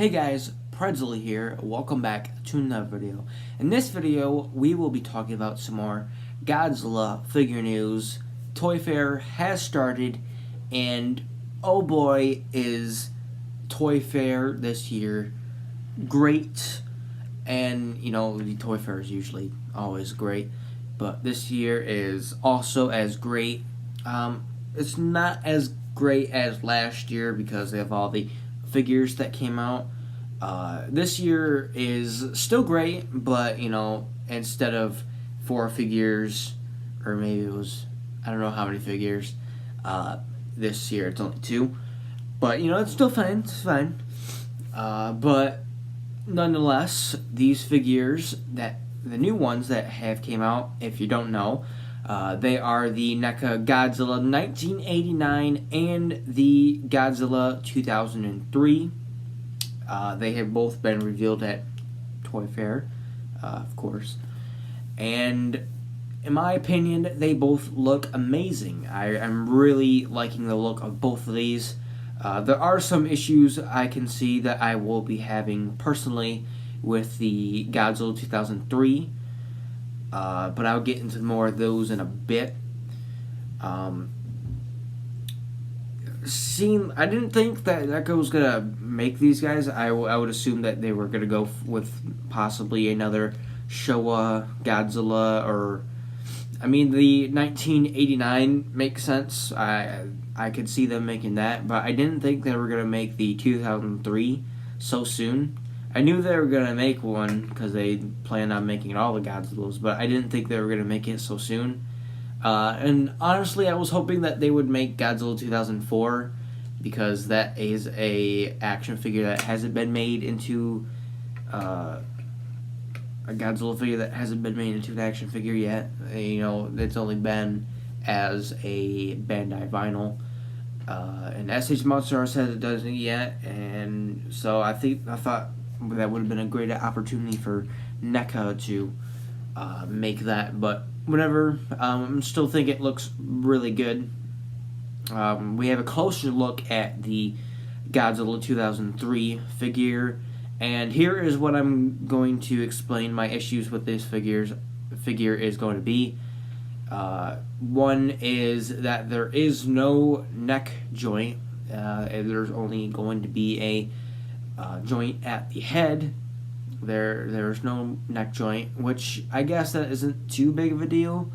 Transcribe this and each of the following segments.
Hey guys, Pretzel here. Welcome back to another video. In this video, we will be talking about some more Godzilla figure news. Toy Fair has started, and oh boy, is Toy Fair this year great. And you know, the Toy Fair is usually always great, but this year is also as great. It's not as great as last year because they have all the figures that came out. This year is still great, but you know, instead of 4 figures, or maybe it was, I don't know how many figures, this year it's only 2. But you know, it's still fine. It's fine. But nonetheless, these figures that the new ones that have came out, if you don't know, they are the Neca Godzilla 1989 and the Godzilla 2003. They have both been revealed at Toy Fair, of course. And in my opinion, they both look amazing. I'm really liking the look of both of these. There are some issues I can see that I will be having personally with the Godzilla 2003. But I'll get into more of those in a bit. I didn't think that Neca was gonna make these guys. I would assume that they were gonna go with possibly another Showa Godzilla, or I mean the 1989 makes sense. I could see them making that, but I didn't think they were gonna make the 2003 so soon. I knew they were gonna make one because they planned on making all the Godzillas, but I didn't think they were gonna make it so soon. And honestly, I was hoping that they would make Godzilla 2004 because that is a action figure that hasn't been made into a Godzilla figure that hasn't been made into an action figure yet. You know, it's only been as a Bandai vinyl. And SH Monster Arts says it doesn't yet, and so I thought that would have been a great opportunity for NECA to make that, but whatever. I still think it looks really good. We have a closer look at the Godzilla 2003 figure, and here is what I'm going to explain my issues with this figure is going to be. One is that there is no neck joint. There's only going to be a joint at the head. There's no neck joint, which I guess that isn't too big of a deal,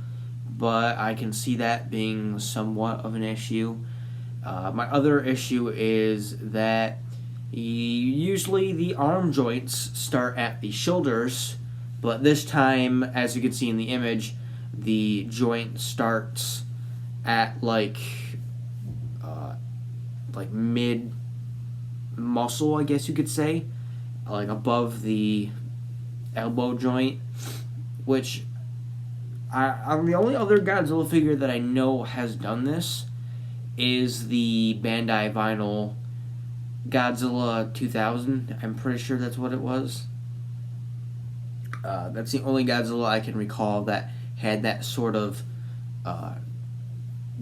but I can see that being somewhat of an issue. My other issue is that usually the arm joints start at the shoulders, but this time, as you can see in the image, the joint starts at like mid muscle, I guess you could say, like above the elbow joint, which I'm the only other Godzilla figure that I know has done this is the Bandai vinyl Godzilla 2000. I'm pretty sure that's what it was. That's the only Godzilla I can recall that had that sort of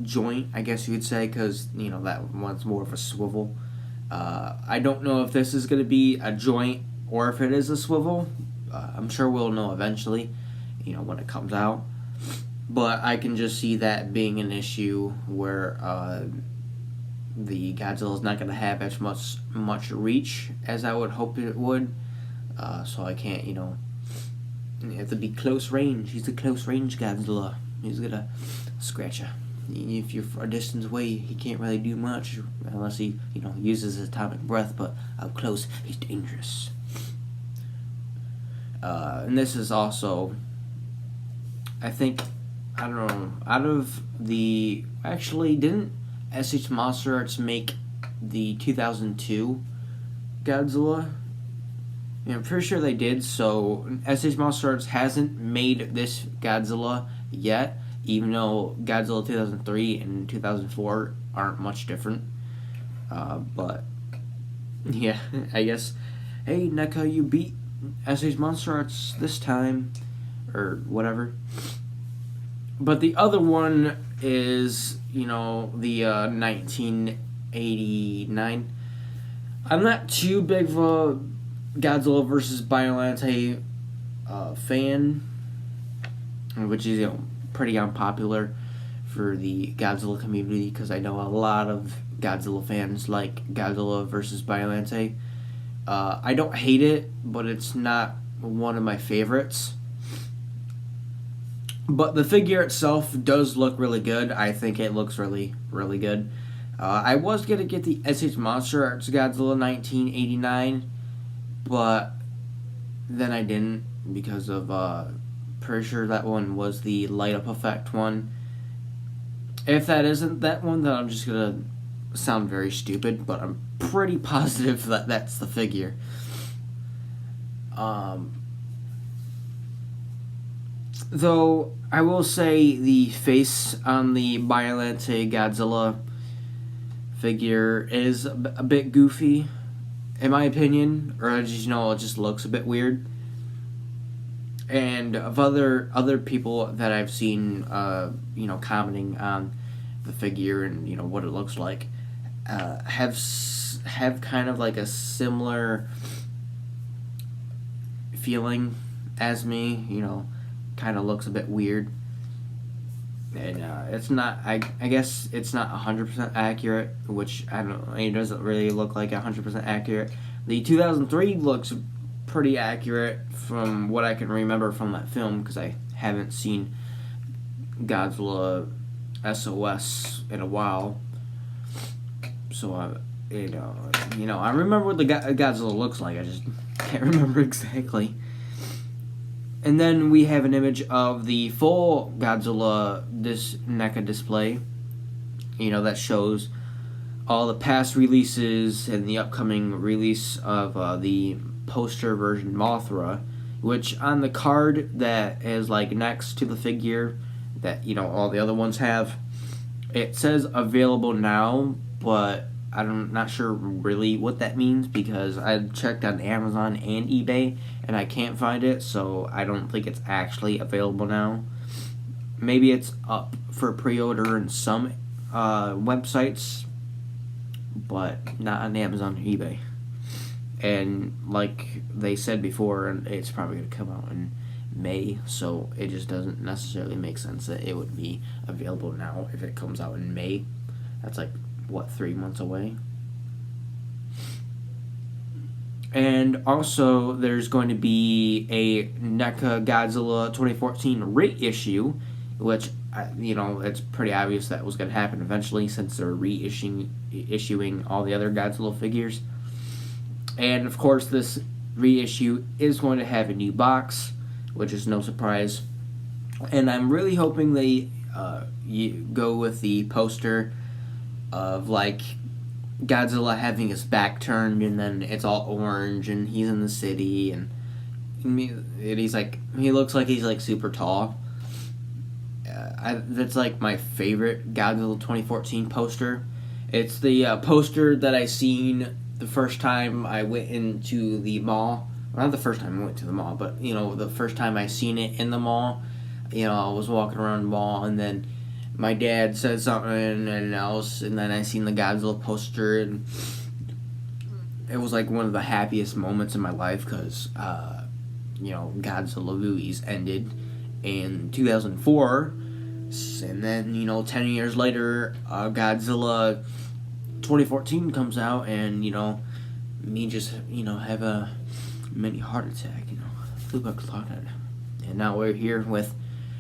joint, I guess you could say, because you know that one's more of a swivel. I don't know if this is going to be a joint or if it is a swivel. I'm sure we'll know eventually, you know, when it comes out. But I can just see that being an issue where the Godzilla is not going to have as much reach as I would hope it would. So I can't, you know, you have to be close range. He's a close range Godzilla. He's going to scratch you. If you're a distance away, he can't really do much unless he, you know, uses his atomic breath. But up close, he's dangerous. And this is also, I think, I don't know, out of the, actually, didn't SH Monster Arts make the 2002 Godzilla? Yeah, I'm pretty sure they did. So SH Monster Arts hasn't made this Godzilla yet, even though Godzilla 2003 and 2004 aren't much different. But, yeah, I guess, hey, NECA, you beat SH Monster Arts this time, or whatever. But the other one is, you know, the 1989 I'm not too big of a Godzilla versus Biollante fan, which is pretty unpopular for the Godzilla community because I know a lot of Godzilla fans like Godzilla versus Biollante. I don't hate it, but it's not one of my favorites. But the figure itself does look really good. I think it looks really, really good. I was going to get the SH Monster Arts Godzilla 1989, but then I didn't because of, pretty sure that one was the light up effect one. If that isn't that one, then I'm just going to sound very stupid, but I'm pretty positive that that's the figure. Though I will say the face on the Biollante Godzilla figure is a bit goofy, in my opinion, or just it just looks a bit weird. And of other people that I've seen, commenting on the figure and what it looks like, have kind of like a similar feeling as me. Kind of looks a bit weird, and it's not. I guess it's not 100% accurate, which I don't know. It doesn't really look like 100% accurate. The 2003 looks pretty accurate from what I can remember from that film because I haven't seen Godzilla SOS in a while. So I remember what the Godzilla looks like. I just can't remember exactly. And then we have an image of the full Godzilla NECA display. That shows all the past releases and the upcoming release of the poster version Mothra, which on the card that is like next to the figure that all the other ones have, it says available now, but I'm not sure really what that means because I checked on Amazon and eBay and I can't find it, so I don't think it's actually available now. Maybe it's up for pre-order in some websites, but not on Amazon or eBay. And like they said before, it's probably going to come out in May, so it just doesn't necessarily make sense that it would be available now if it comes out in May. That's like 3 months away. And also there's going to be a NECA Godzilla 2014 reissue, which it's pretty obvious that was going to happen eventually since they're reissuing all the other Godzilla figures. And of course this reissue is going to have a new box, which is no surprise. And I'm really hoping they go with the poster of like Godzilla having his back turned and then it's all orange and he's in the city and he looks like he's like super tall. That's like my favorite Godzilla 2014 poster. It's the poster that I seen the first time I went into the mall. Well, not the first time I went to the mall, but the first time I seen it in the mall. I was walking around the mall and then my dad said something else, and then I seen the Godzilla poster, and it was like one of the happiest moments in my life because, Godzilla movies ended in 2004, and then 10 years later, Godzilla 2014 comes out, and me just have a mini heart attack, flew back to London, and now we're here with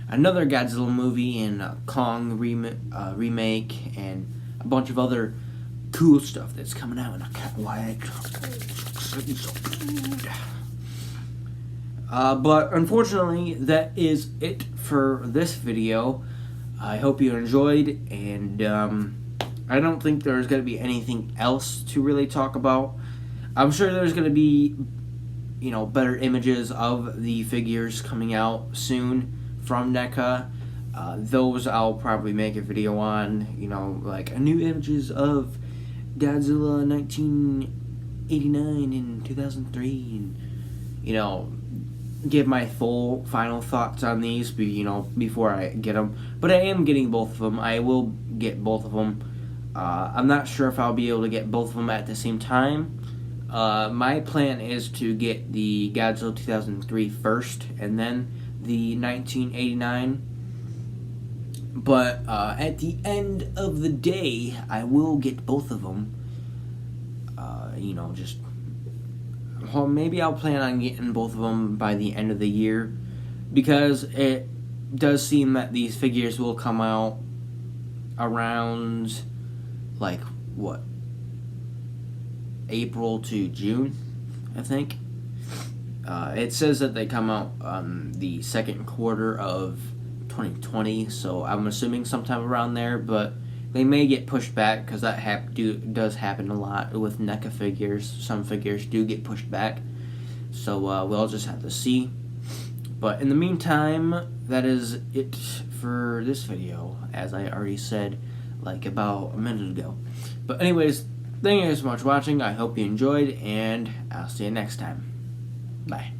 another Godzilla movie and a Kong remake and a bunch of other cool stuff that's coming out, and I can't wait. But unfortunately, that is it for this video. I hope you enjoyed, and I don't think there's going to be anything else to really talk about. I'm sure there's going to be, better images of the figures coming out soon from NECA. Those I'll probably make a video on, like new images of Godzilla 1989 and 2003, and, give my full final thoughts on these, before I get them. But I am getting both of them. I will get both of them. I'm not sure if I'll be able to get both of them at the same time, My plan is to get the Godzilla 2003 first, and then the 1989. But at the end of the day, I will get both of them. Well, maybe I'll plan on getting both of them by the end of the year, because it does seem that these figures will come out around, like, what, April to June, I think. It says that they come out the second quarter of 2020, so I'm assuming sometime around there, but they may get pushed back, because that does happen a lot with NECA figures. Some figures do get pushed back, so we'll just have to see. But in the meantime, that is it for this video, as I already said like about a minute ago. But anyways, thank you guys so much for watching. I hope you enjoyed, and I'll see you next time. Bye.